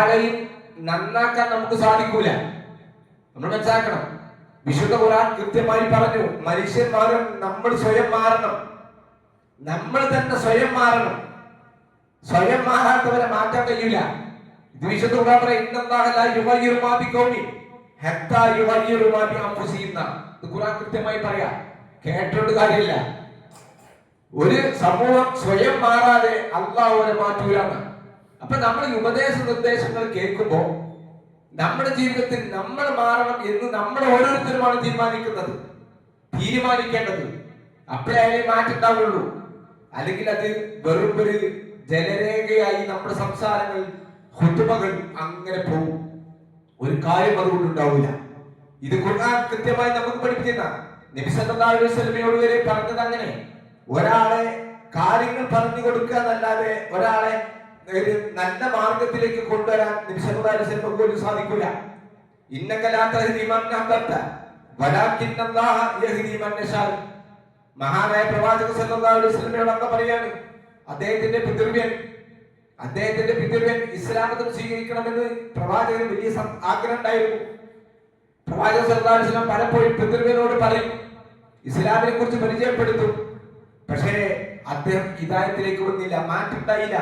ഒരാളെയും നന്നാക്കാൻ നമുക്ക് സാധിക്കൂല. നമ്മൾ മനസ്സിലാക്കണം. വിശുദ്ധ ഖുർആൻ കൃത്യമായി പറഞ്ഞു, മനുഷ്യന്മാരും നമ്മൾ സ്വയം മാറണം. നമ്മൾ തന്നെ സ്വയം മാറണം. സ്വയം മാറാത്തവരെ മാറ്റാൻ കഴിയില്ല. ഇത് വിശുദ്ധ ഖുർആൻ പറയും, ഇന്നല്ലാഹ ലാ യുഗയ്യിറു മാ ബിഖൗമിൻ ഹത്താ യുഗയ്യിറു മാ ബിഅൻഫുസിഹിം. ഇത് ഖുർആൻ കൃത്യമായി പറയാ, കേട്ടോണ്ട് കാര്യമില്ല. ഒരു സമൂഹം സ്വയം മാറാതെ അല്ലാഹു അവരെ മാറ്റൂലാണ്. അപ്പൊ നമ്മൾ ഈ ഉപദേശ നിർദ്ദേശങ്ങൾ കേൾക്കുമ്പോ നമ്മുടെ ജീവിതത്തിൽ നമ്മൾ മാറണം എന്ന് നമ്മൾ ഓരോരുത്തരുമാണ് തീരുമാനിക്കേണ്ടത്. അപ്പോഴേ അതിനെ മാറ്റുണ്ടാവുള്ളൂ. അല്ലെങ്കിൽ അത് വെറും ഒരു ജലരേഖയായി നമ്മുടെ സംസാരങ്ങൾ, ഖുതുബകൾ അങ്ങനെ പോകും. ഒരു കാര്യം അതുകൊണ്ട് ഉണ്ടാവില്ല. ഇത് ഖുർആൻ കൃത്യമായി നമുക്ക് പഠിപ്പിക്കുന്ന, നബി സല്ലല്ലാഹു അലൈഹി വസല്ലമയോട് വരെ പറഞ്ഞത് അങ്ങനെ. ഒരാളെ കാര്യങ്ങൾ പറഞ്ഞു കൊടുക്കുക എന്നല്ലാതെ ഒരാളെ ഒരു നല്ല മാർഗത്തിലേക്ക് കൊണ്ടുവരാൻ നബി സല്ലല്ലാഹു അലൈഹി വസല്ലം പോലും സാധിക്കില്ല. ഇന്നക ലാ തഹ്ദി മൻ അഹ്ബബ്ത വലാകിന്നല്ലാഹ യഹ്ദി മൻ യശാ. മഹാനായ പ്രവാചകൻ സല്ലല്ലാഹു അലൈഹി വസല്ലമയോട് പറയാണ്, അദ്ദേഹത്തിന്റെ പിതൃവ്യൻ ഇസ്ലാമതം സ്വീകരിക്കണമെന്ന് പ്രവാചകന് വലിയ ആഗ്രഹം ഉണ്ടായിരുന്നു. പ്രവാചകൻ സല്ലല്ലാഹു അലൈഹി വസല്ലം പലപ്പോഴും പിതൃവ്യനോട് പറയും, ഇസ്ലാമിനെ കുറിച്ച് പരിചയപ്പെടുത്തും. പക്ഷേ അദ്ദേഹം ഹിദായത്തിലേക്ക് വന്നില്ല, മാറ്റുണ്ടായില്ല.